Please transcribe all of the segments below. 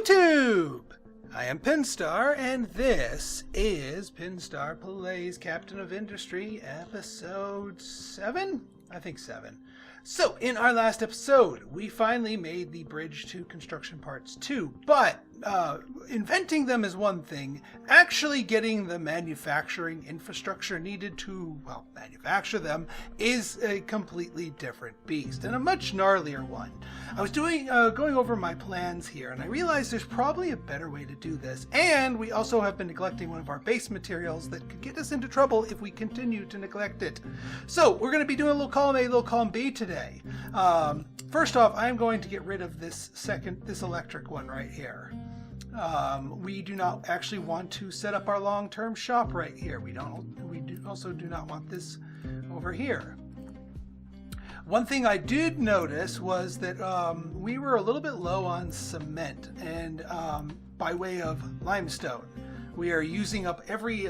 YouTube! I am Pinstar, and this is Pinstar Plays Captain of Industry, episode 7? I think 7. So, in our last episode, we finally made the bridge to construction parts 2, but inventing them is one thing. Actually getting the manufacturing infrastructure needed to, well, manufacture them is a completely different beast, and a much gnarlier one. I was going over my plans here, and I realized there's probably a better way to do this, and we also have been neglecting one of our base materials that could get us into trouble if we continue to neglect it. So, we're going to be doing a little column A, little column B today. First off, I'm going to get rid of this electric one right here. We do not actually want to set up our long-term shop right here. We also do not want this over here. One thing I did notice was that we were a little bit low on cement, and by way of limestone. We are using up every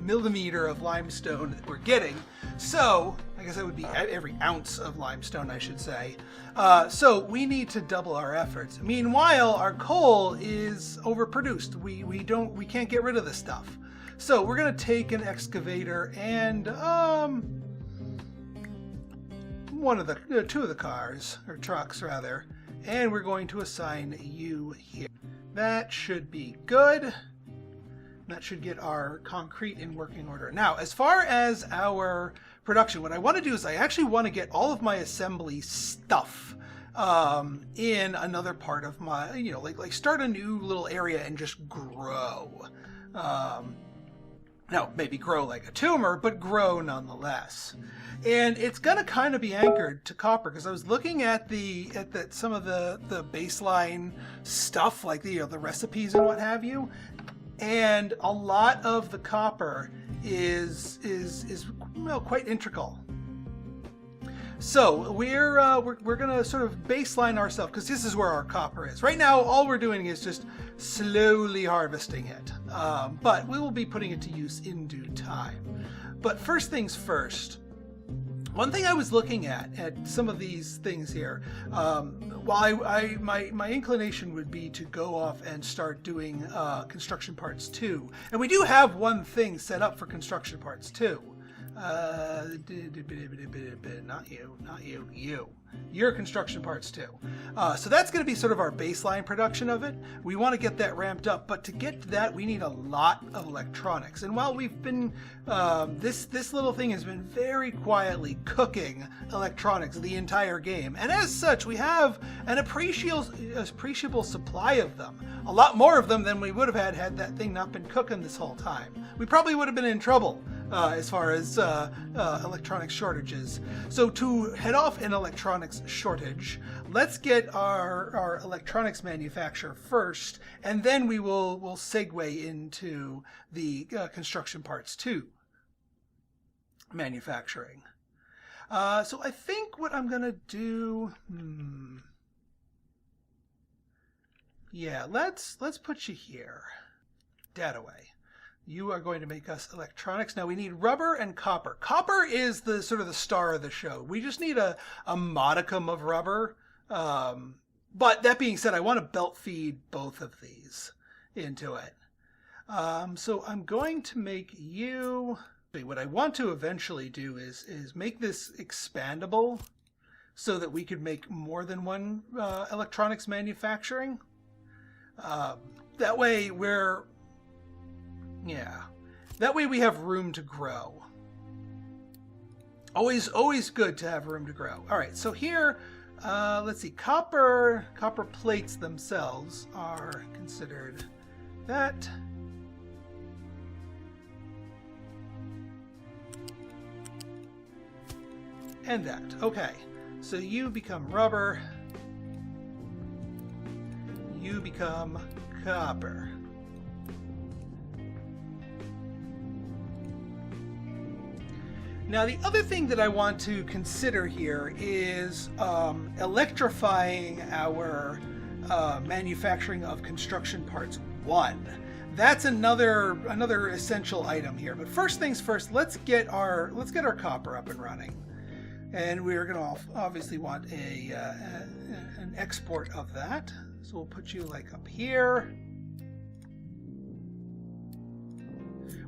millimeter of limestone that we're getting. So, I guess that would be every ounce of limestone, I should say. So we need to double our efforts. Meanwhile, our coal is overproduced. We can't get rid of this stuff. So we're going to take an excavator and two of the cars, or trucks rather, and we're going to assign you here. That should be good. That should get our concrete in working order. Now, as far as our production, what I want to do is I actually want to get all of my assembly stuff in another part of my, like start a new little area and just grow. Now, maybe grow like a tumor, but grow nonetheless. And it's going to kind of be anchored to copper, because I was looking at some of the baseline stuff, like the recipes and what have you. And a lot of the copper is quite integral. So we're going to sort of baseline ourselves, because this is where our copper is. Right now, all we're doing is just slowly harvesting it. But we will be putting it to use in due time. But first things first. One thing I was looking at some of these things here, while my inclination would be to go off and start doing construction parts 2, and we do have one thing set up for construction parts 2. Not you. Your construction parts 2. So that's going to be sort of our baseline production of it. We want to get that ramped up, but to get to that, we need a lot of electronics. And while we've been, this little thing has been very quietly cooking electronics the entire game, and as such, we have an appreciable supply of them. A lot more of them than we would have had that thing not been cooking this whole time. We probably would have been in trouble. As far as electronics shortages. So to head off an electronics shortage, let's get our electronics manufacturer first, and then we will segue into the construction parts 2 manufacturing. So I think what I'm gonna do, yeah, let's put you here. That away. You are going to make us electronics. Now we need rubber and copper. Copper is the sort of the star of the show. We just need a modicum of rubber. But that being said, I want to belt feed both of these into it. So I'm going to make you... What I want to eventually do is make this expandable so that we could make more than one electronics manufacturing. That way we're... Yeah, that way we have room to grow. Always good to have room to grow. All right, so here, let's see, copper plates themselves are considered that. And that. Okay, so you become rubber. You become copper. Now, the other thing that I want to consider here is electrifying our manufacturing of construction parts 1. That's another essential item here. But first things first, let's get our copper up and running. And we're going to obviously want an export of that. So we'll put you like up here.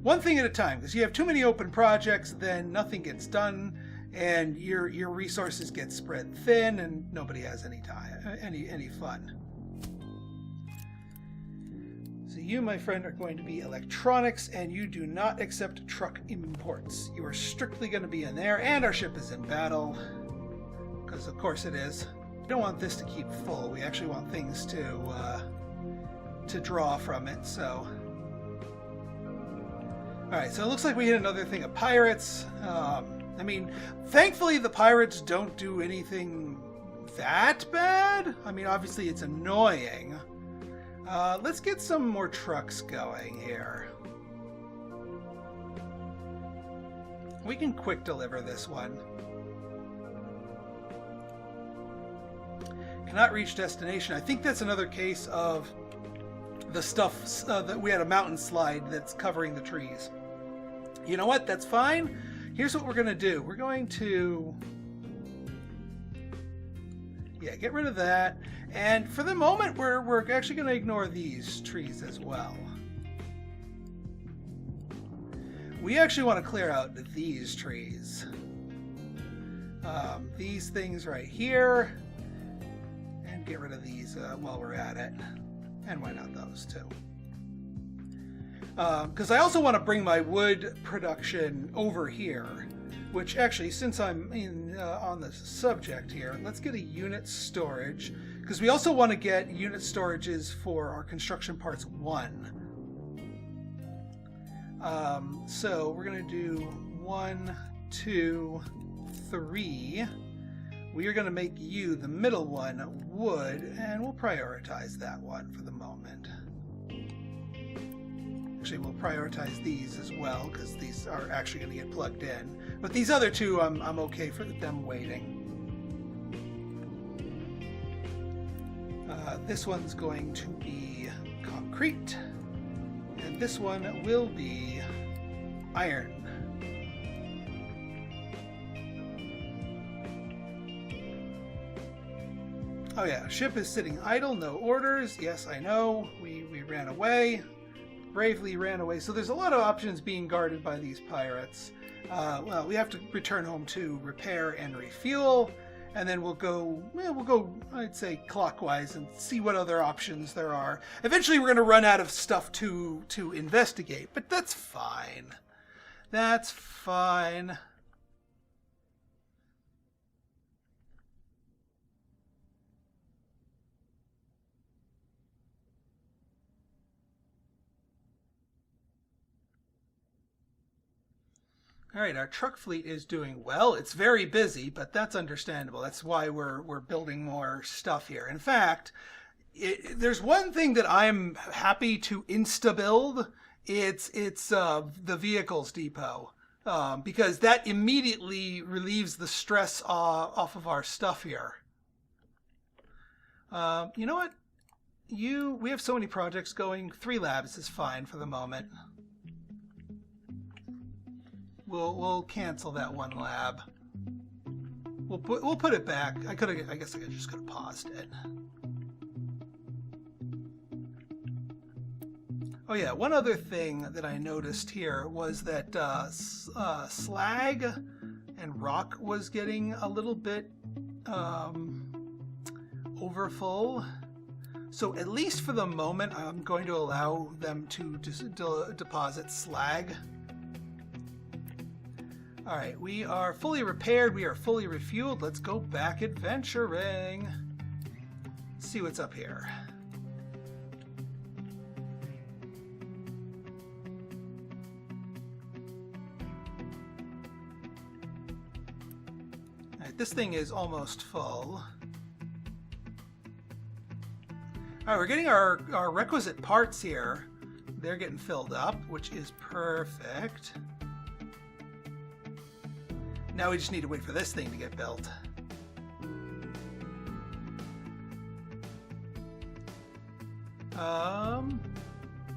One thing at a time, because you have too many open projects, then nothing gets done, and your resources get spread thin, and nobody has any fun. So you, my friend, are going to be electronics, and you do not accept truck imports. You are strictly going to be in there, and our ship is in battle, because of course it is. We don't want this to keep full. We actually want things to draw from it. So, all right. So it looks like we hit another thing of pirates. I mean, thankfully the pirates don't do anything that bad. I mean, obviously it's annoying. Let's get some more trucks going here. We can quick deliver this one. Cannot reach destination. I think that's another case of the stuff that we had a mountain slide that's covering the trees. You know what? That's fine. Here's what we're going to do. We're going to get rid of that. And for the moment, we're actually going to ignore these trees as well. We actually want to clear out these trees. These things right here. And get rid of these while we're at it. And why not those too? Because I also want to bring my wood production over here, which actually, since I'm on the subject here, let's get a unit storage, because we also want to get unit storages for our construction parts 1. So we're going to do 1, 2, 3. We are going to make you, the middle one, wood, and we'll prioritize that one for the moment. Actually, we'll prioritize these as well, because these are actually going to get plugged in. But these other two, I'm okay for them waiting. This one's going to be concrete, and this one will be iron. Oh yeah, ship is sitting idle, no orders. Yes, I know. We ran away. Bravely ran away. So there's a lot of options being guarded by these pirates. Well, we have to return home to repair and refuel, and then we'll go, I'd say, clockwise and see what other options there are. Eventually we're going to run out of stuff to investigate, but that's fine. That's fine. All right, our truck fleet is doing well. It's very busy, but that's understandable. That's why we're building more stuff here. In fact, there's one thing that I'm happy to insta-build. It's the vehicles depot, because that immediately relieves the stress off of our stuff here. You know what? We have so many projects going. 3 labs is fine for the moment. We'll cancel that 1 lab. We'll put it back. I guess I just could have paused it. Oh yeah, one other thing that I noticed here was that slag and rock was getting a little bit overfull. So at least for the moment, I'm going to allow them to deposit slag. All right, we are fully repaired. We are fully refueled. Let's go back adventuring. Let's see what's up here. All right, this thing is almost full. All right, we're getting our requisite parts here. They're getting filled up, which is perfect. Now we just need to wait for this thing to get built.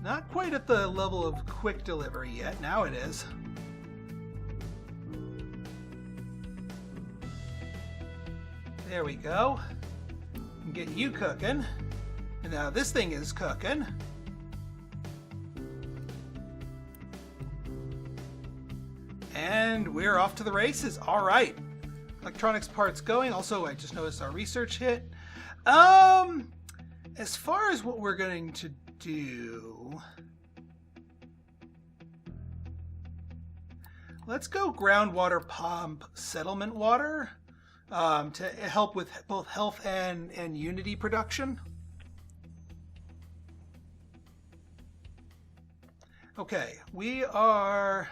Not quite at the level of quick delivery yet. Now it is. There we go. Get you cooking. And now this thing is cooking. And we're off to the races. All right. Electronics parts going. Also, I just noticed our research hit. As far as what we're going to do, let's go groundwater pump settlement water to help with both health and unity production. Okay, we are...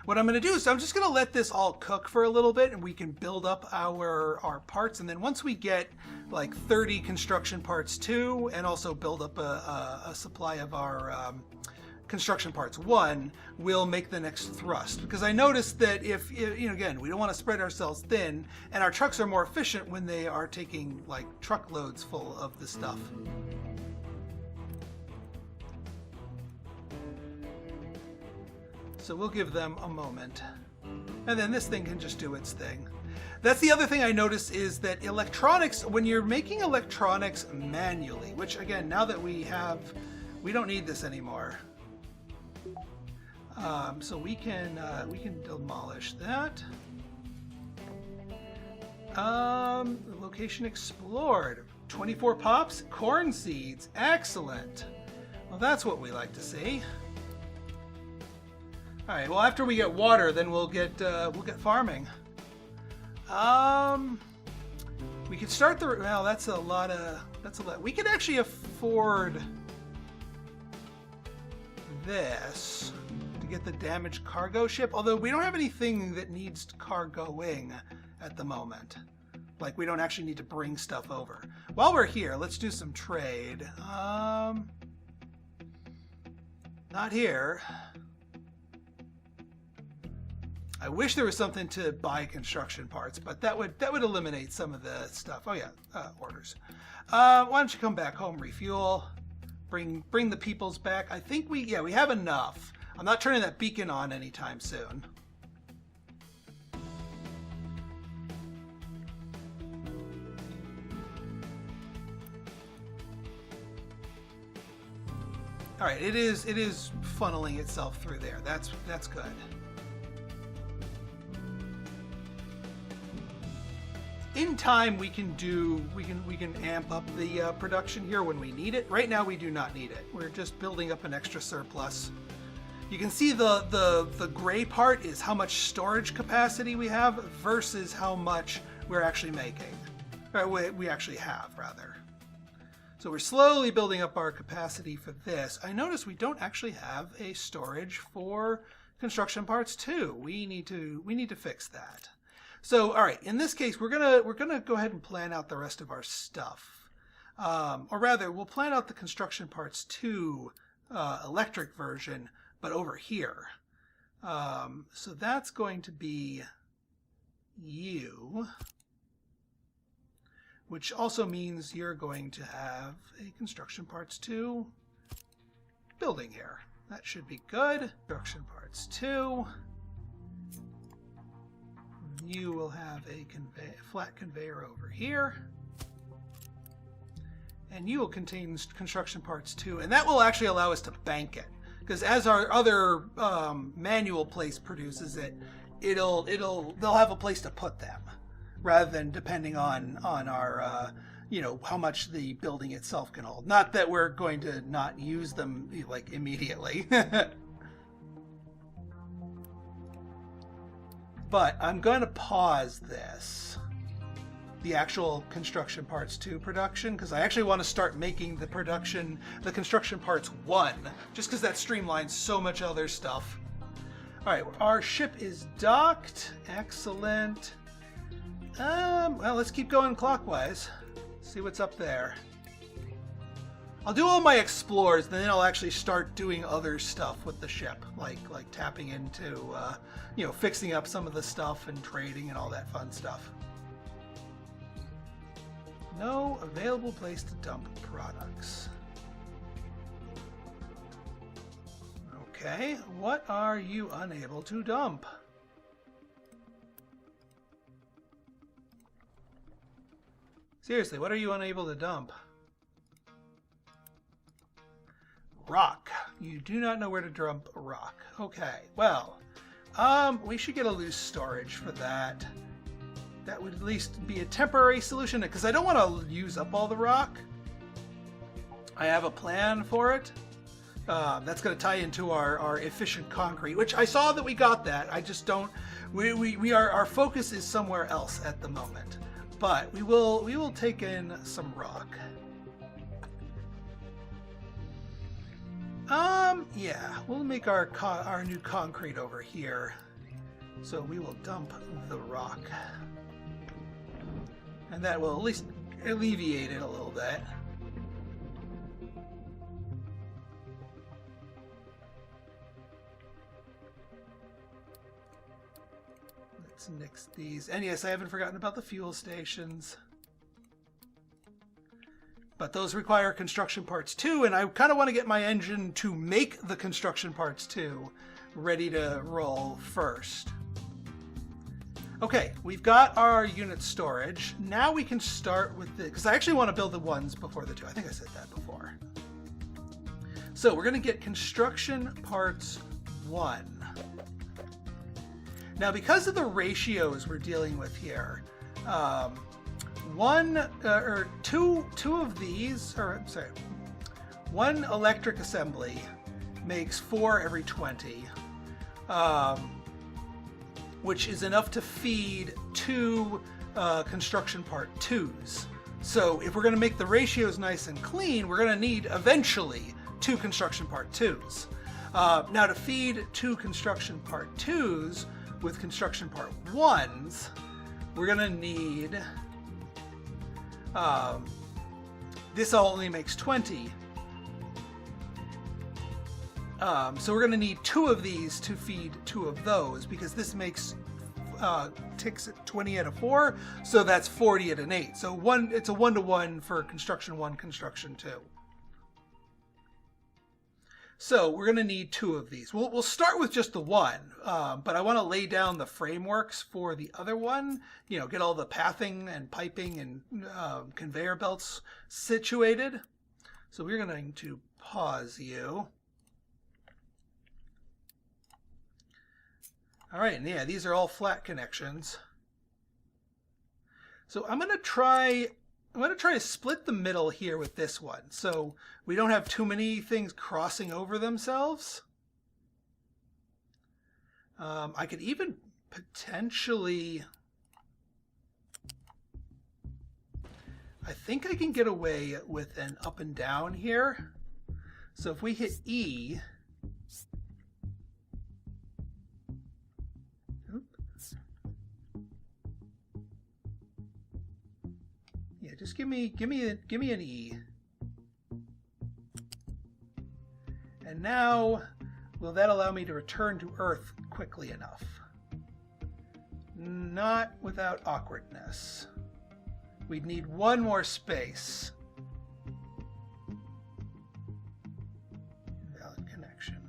What I'm going to do is I'm just going to let this all cook for a little bit, and we can build up our parts. And then once we get like 30 construction parts 2, and also build up a supply of our construction parts 1, we'll make the next thrust. Because I noticed that if, you know, again, we don't want to spread ourselves thin, and our trucks are more efficient when they are taking like truckloads full of the stuff. So we'll give them a moment. And then this thing can just do its thing. That's the other thing I noticed, is that electronics, when you're making electronics manually, which again, now that we don't need this anymore. So we can demolish that. Location explored. 24 pops, corn seeds. Excellent. Well, that's what we like to see. All right. Well, after we get water, then we'll get farming. We could start the. Well, that's a lot. We could actually afford this to get the damaged cargo ship. Although we don't have anything that needs cargoing at the moment. Like, we don't actually need to bring stuff over. While we're here, let's do some trade. Not here. I wish there was something to buy construction parts, but that would eliminate some of the stuff. Oh yeah, orders. Why don't you come back home, refuel, bring the peoples back. I think we have enough. I'm not turning that beacon on anytime soon. All right, it is funneling itself through there. That's good. In time, we can amp up the production here when we need it. Right now, we do not need it. We're just building up an extra surplus. You can see the gray part is how much storage capacity we have versus how much we're actually making. Or we actually have, rather. So we're slowly building up our capacity for this. I notice we don't actually have a storage for construction parts 2. We need to fix that. So, all right, in this case, we're gonna go ahead and plan out the rest of our stuff, or rather, we'll plan out the construction parts 2 electric version, but over here. So that's going to be you, which also means you're going to have a construction parts 2 building here. That should be good. Construction parts 2. You will have a flat conveyor over here. And you will contain construction parts 2. And that will actually allow us to bank it. Because as our other manual place produces it, they'll have a place to put them. Rather than depending on our, how much the building itself can hold. Not that we're going to not use them, like, immediately. But I'm going to pause this, the actual construction parts 2 production, because I actually want to start making the construction parts 1, just because that streamlines so much other stuff. All right, our ship is docked. Excellent. Well, let's keep going clockwise. See what's up there. I'll do all my explores, and then I'll actually start doing other stuff with the ship, like tapping into, fixing up some of the stuff and trading and all that fun stuff. No available place to dump products. Okay, what are you unable to dump? Seriously, what are you unable to dump? Rock. You do not know where to dump rock. Okay, well, we should get a loose storage for that. That would at least be a temporary solution, because I don't want to use up all the rock. I have a plan for it. That's going to tie into our efficient concrete, which I saw that we got that. I just don't. Our focus is somewhere else at the moment, but we will take in some rock. Yeah, we'll make our new concrete over here. So we will dump the rock, and that will at least alleviate it a little bit. Let's nix these. And yes, I haven't forgotten about the fuel stations. But those require construction parts too, and I kind of want to get my engine to make the construction parts too ready to roll first. Okay, we've got our unit storage. Now we can start with the, because I actually want to build the ones before the two. I think I said that before. So we're going to get construction parts 1. Now, because of the ratios we're dealing with here, one electric assembly makes 4 every 20, which is enough to feed 2 construction part 2s. So if we're going to make the ratios nice and clean, we're going to need eventually 2 construction part 2s. Now, to feed 2 construction part 2s with construction part 1s, we're going to need this only makes 20. So we're going to need 2 of these to feed 2 of those, because this makes ticks at 20 at a 4, so that's 40 at an 8. So it's a 1-to-1 for construction 1, construction 2. So we're going to need 2 of these. We'll start with just the 1, but I want to lay down the frameworks for the other one. You know, get all the pathing and piping and conveyor belts situated. So we're going to pause you. All right, and yeah, these are all flat connections. So I'm going to try to split the middle here with this one, so we don't have too many things crossing over themselves. I could even potentially, I think I can get away with an up and down here. So if we hit E, just give me an E. And now, will that allow me to return to Earth quickly enough? Not without awkwardness. We'd need 1 more space. Invalid connection.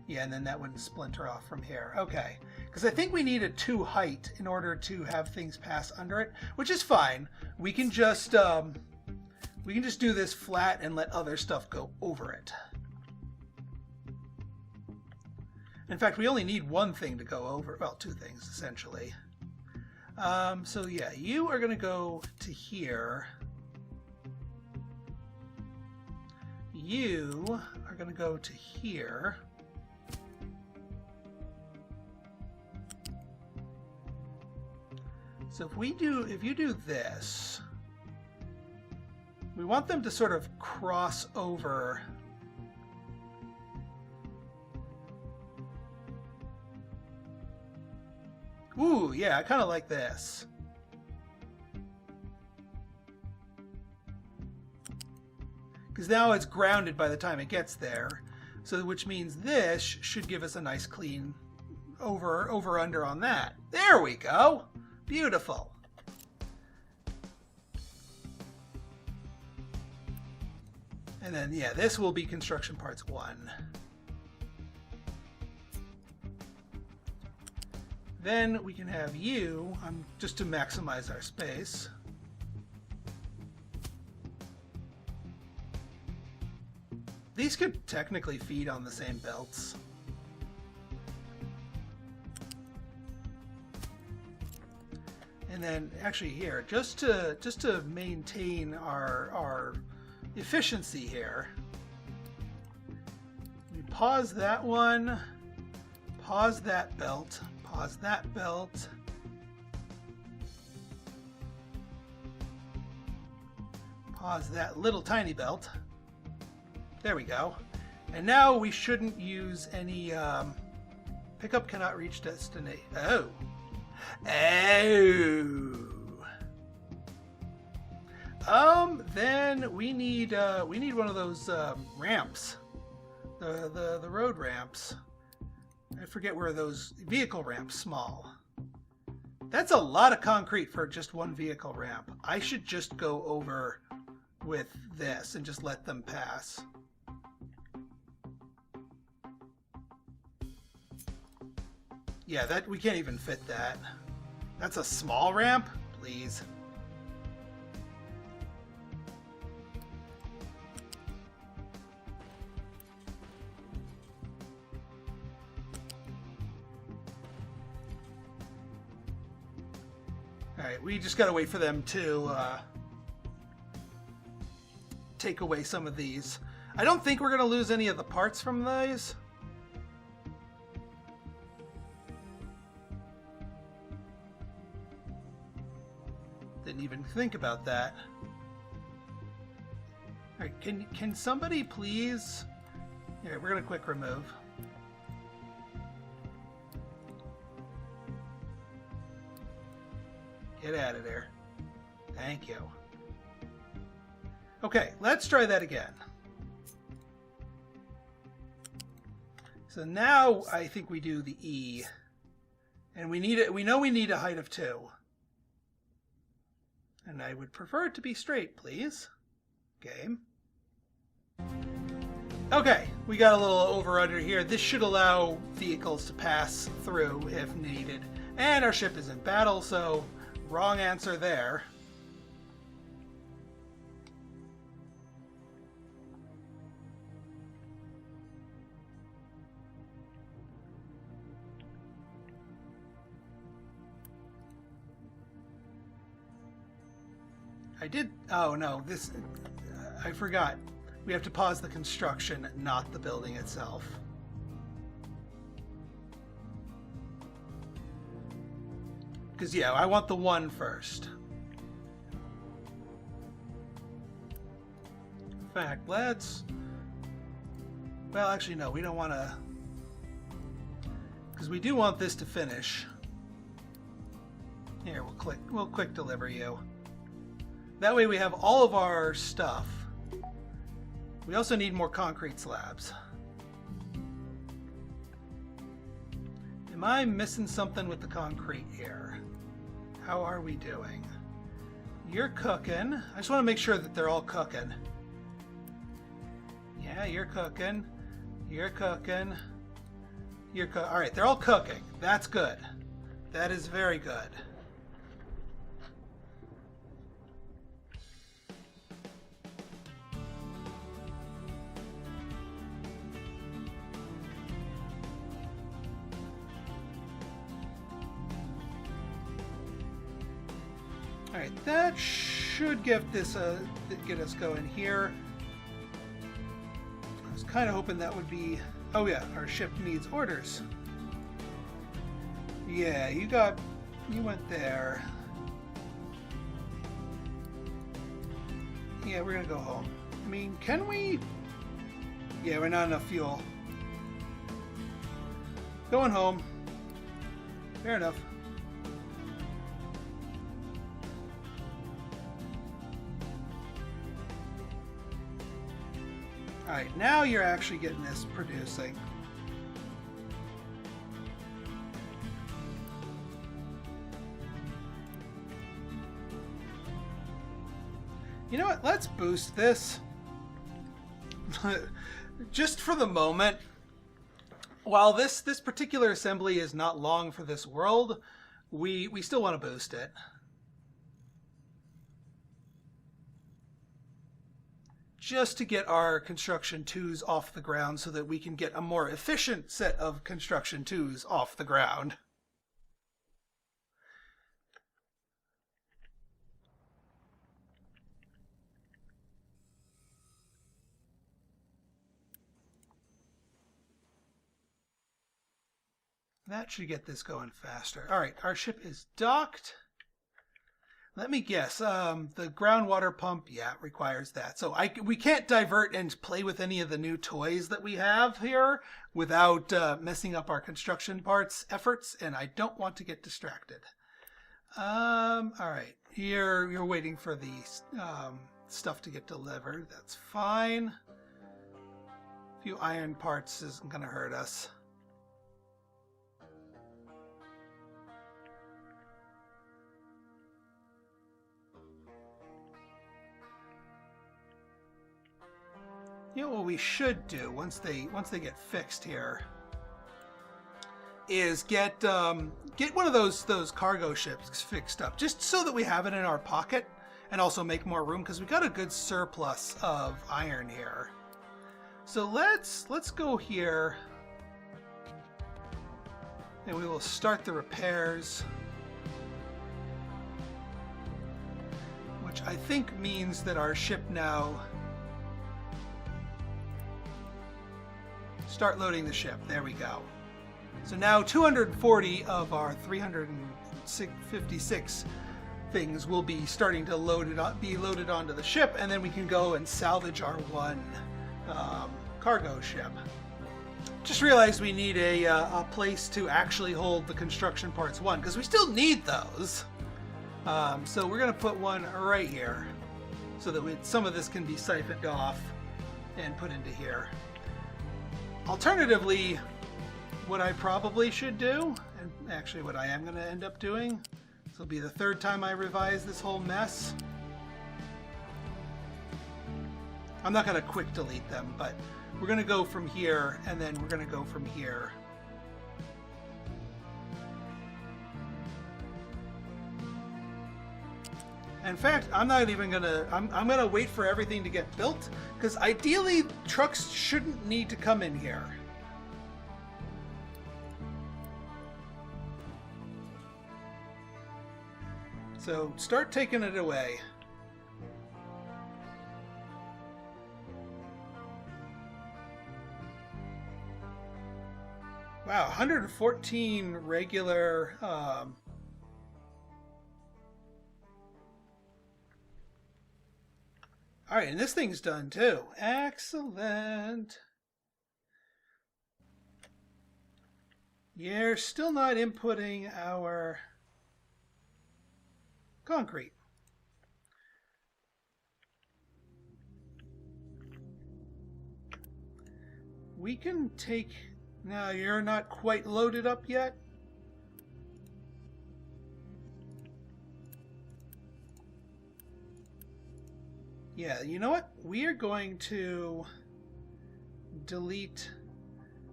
Yeah, and then that wouldn't splinter off from here. Okay. Because I think we need a 2 height in order to have things pass under it, which is fine. We can just do this flat and let other stuff go over it. In fact, we only need 1 thing to go over. Well, 2 things essentially. So yeah, you are going to go to here. You are going to go to here. So if you do this, we want them to sort of cross over. Ooh, yeah, I kind of like this. Because now it's grounded by the time it gets there. So which means this should give us a nice clean over under on that. There we go. Beautiful. And then, yeah, this will be construction parts 1. Then we can have you, just to maximize our space. These could technically feed on the same belts. And then actually here, just to maintain our efficiency here, we pause that one, pause that belt, pause that belt. Pause that little tiny belt. There we go. And now we shouldn't use any pickup cannot reach destination. Oh. Then we need one of those ramps. The road ramps. I forget where those vehicle ramps small. That's a lot of concrete for just one vehicle ramp. I should just go over with this and just let them pass. Yeah, that we can't even fit that. That's a small ramp? Please. Alright, we just gotta wait for them to take away some of these. I don't think we're gonna lose any of the parts from these. Didn't even think about that. All right, can somebody please? Yeah, we're gonna quick remove. Get out of there. Thank you. Okay, let's try that again. So now I think we do the E, and we need it. We know we need a height of 2. And I would prefer it to be straight, please. Game. Okay, we got a little over-under here. This should allow vehicles to pass through if needed. And our ship is in battle, so wrong answer there. I did. Oh no, this. I forgot. We have to pause the construction, not the building itself. Because, yeah, I want the 1 first. In fact, let's. Well, actually, no, we don't want to. Because we do want this to finish. Here, we'll quick deliver you. That way we have all of our stuff. We also need more concrete slabs. Am I missing something with the concrete here? How are we doing? You're cooking. I just want to make sure that they're all cooking. Yeah, you're cooking. You're cooking. All right, they're all cooking. That's good. That is very good. Alright, that should get this get us going here. I was kind of hoping that would be... Oh yeah, our ship needs orders. Yeah, you went there. Yeah, we're gonna go home. I mean, can we... Yeah, we're not enough fuel. Going home. Fair enough. Alright, now you're actually getting this producing. You know what? Let's boost this. Just for the moment. while this particular assembly is not long for this world, we still want to boost it. Just to get our construction 2s off the ground so that we can get a more efficient set of construction 2s off the ground. That should get this going faster. All right, our ship is docked. Let me guess. The groundwater pump, yeah, requires that. So we can't divert and play with any of the new toys that we have here without messing up our construction parts efforts, and I don't want to get distracted. All right, you're waiting for the stuff to get delivered. That's fine. A few iron parts isn't going to hurt us. You know what we should do once they get fixed here is get one of those cargo ships fixed up, just so that we have it in our pocket, and also make more room because we got a good surplus of iron here. So let's go here, and we will start the repairs, which I think means that our ship now. Start loading the ship. There we go. So now 240 of our 356 things will be starting to be loaded onto the ship, and then we can go and salvage our one cargo ship. Just realized we need a place to actually hold the construction parts 1, because we still need those. So we're going to put one right here so that some of this can be siphoned off and put into here. Alternatively, what I probably should do, and actually what I am going to end up doing, this will be the 3rd time I revise this whole mess. I'm not going to quick delete them, but we're going to go from here, and then we're going to go from here. In fact, I'm not even gonna. I'm gonna wait for everything to get built, because ideally trucks shouldn't need to come in here. So start taking it away. Wow, 114 regular. All right, and this thing's done too. Excellent. You're still not inputting our concrete. We can take... No, you're not quite loaded up yet. Yeah, you know what? We are going to delete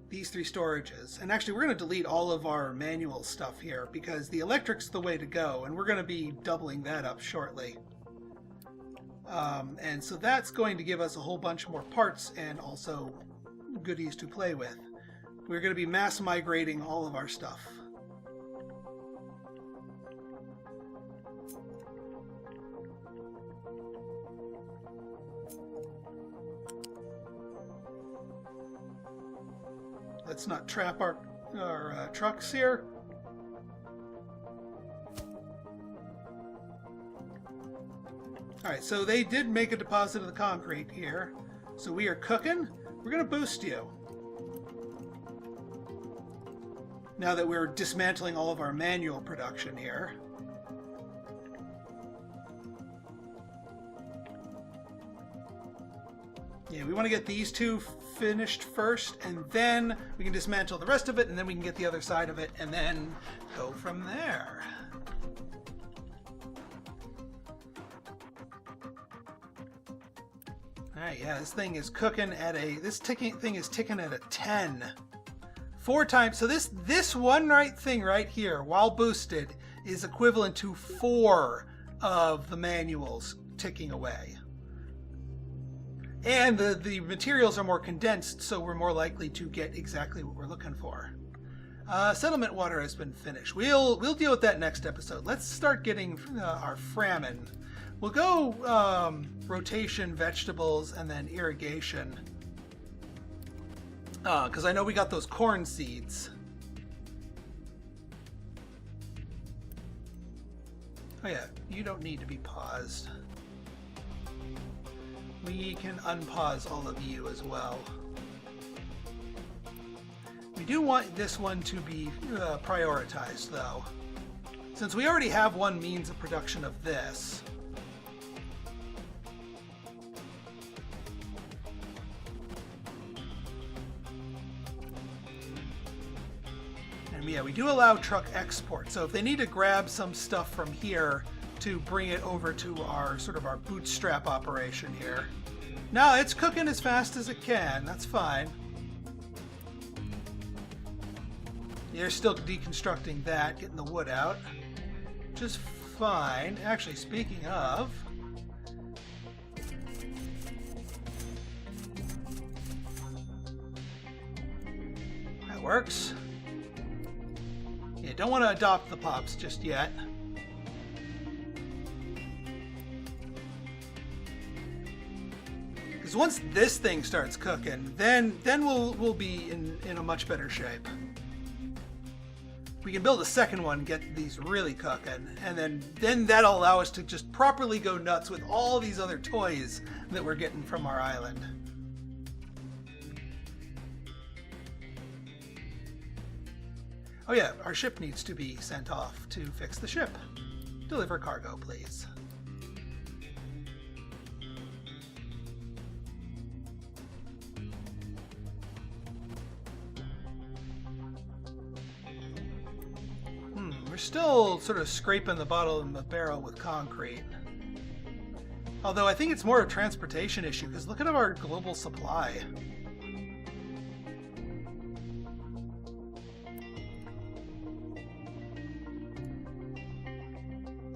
these 3 storages. And actually, we're going to delete all of our manual stuff here, because the electric's the way to go, and we're going to be doubling that up shortly. And so that's going to give us a whole bunch more parts and also goodies to play with. We're going to be mass migrating all of our stuff. Let's not trap our trucks here. Alright, so they did make a deposit of the concrete here. So we are cooking. We're going to boost you. Now that we're dismantling all of our manual production here. Yeah, we want to get these 2 finished first, and then we can dismantle the rest of it, and then we can get the other side of it, and then go from there. Alright, yeah, this thing is cooking at a... This thing is ticking at a 10. 4 times. So this one thing right here, while boosted, is equivalent to 4 of the manuals ticking away. And the materials are more condensed, so we're more likely to get exactly what we're looking for. Settlement water has been finished. We'll deal with that next episode. Let's start getting our famine. We'll go rotation, vegetables, and then irrigation. Because I know we got those corn seeds. Oh yeah, you don't need to be paused. We can unpause all of you as well. We do want this one to be prioritized, though. Since we already have one means of production of this. And yeah, we do allow truck export. So if they need to grab some stuff from here to bring it over to our sort of our bootstrap operation here. No, it's cooking as fast as it can. That's fine. You're still deconstructing that, getting the wood out. Just fine. Actually, speaking of... that works. Yeah, don't want to adopt the pops just yet. Because once this thing starts cooking, then we'll be in a much better shape. We can build a second one, get these really cooking, and then that'll allow us to just properly go nuts with all these other toys that we're getting from our island. Oh yeah, our ship needs to be sent off to fix the ship. Deliver cargo, please. We're still sort of scraping the bottom of the barrel with concrete. Although I think it's more a transportation issue, because look at our global supply.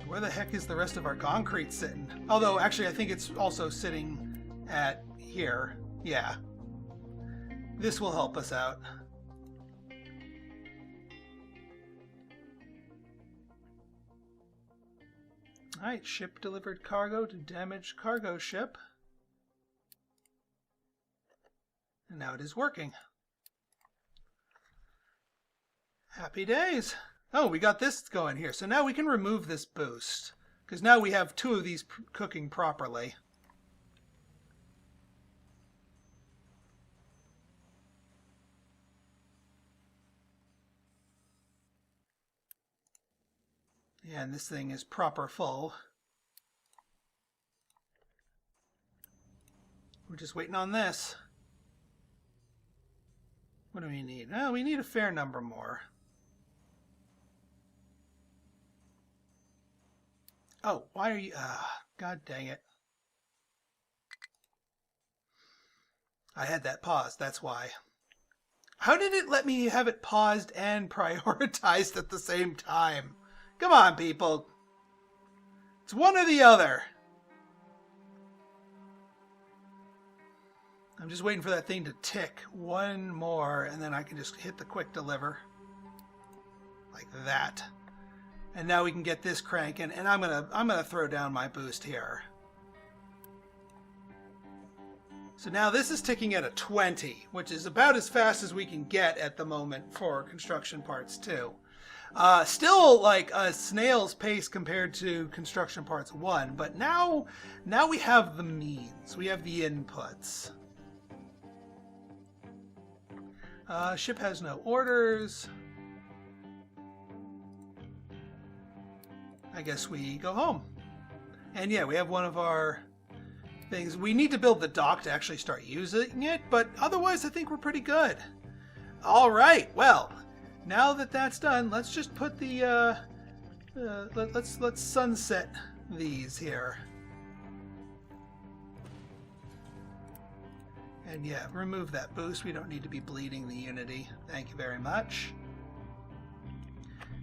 Where the heck is the rest of our concrete sitting? Although, actually, I think it's also sitting at here. Yeah. This will help us out. Alright, ship delivered cargo to damaged cargo ship. And now it is working. Happy days. Oh, we got this going here. So now we can remove this boost. Because now we have 2 of these cooking properly. Yeah, and this thing is proper full. We're just waiting on this. What do we need? Oh, we need a fair number more. Oh, why are you... God dang it. I had that paused, that's why. How did it let me have it paused and prioritized at the same time? Come on, people. It's one or the other. I'm just waiting for that thing to tick one more, and then I can just hit the quick deliver. Like that. And now we can get this cranking, and I'm gonna throw down my boost here. So now this is ticking at a 20, which is about as fast as we can get at the moment for construction parts 2. Still like a snail's pace compared to construction parts 1, but now we have the means, we have the inputs. Ship has no orders. I guess we go home. And yeah, we have one of our things. We need to build the dock to actually start using it, but otherwise I think we're pretty good. All right, well, now that that's done, let's just put the let's sunset these here. And yeah, remove that boost. We don't need to be bleeding the Unity. Thank you very much.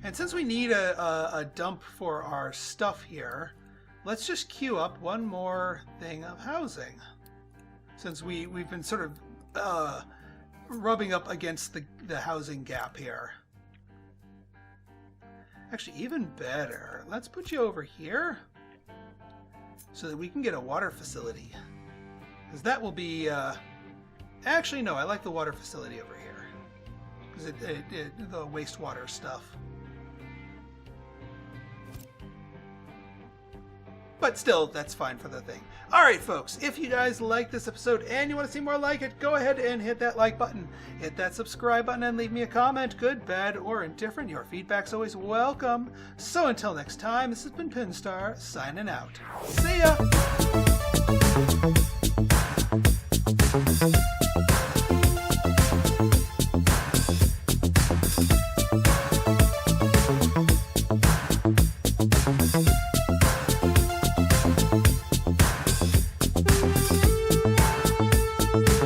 And since we need a dump for our stuff here, let's just queue up one more thing of housing. Since we've been sort of rubbing up against the housing gap here. Actually, even better, let's put you over here so that we can get a water facility. Because that will be... Actually, no, I like the water facility over here. Because the wastewater stuff. But still, that's fine for the thing. Alright, folks, if you guys like this episode and you want to see more like it, go ahead and hit that like button. Hit that subscribe button and leave me a comment, good, bad, or indifferent. Your feedback's always welcome. So until next time, this has been Pinstar, signing out. See ya!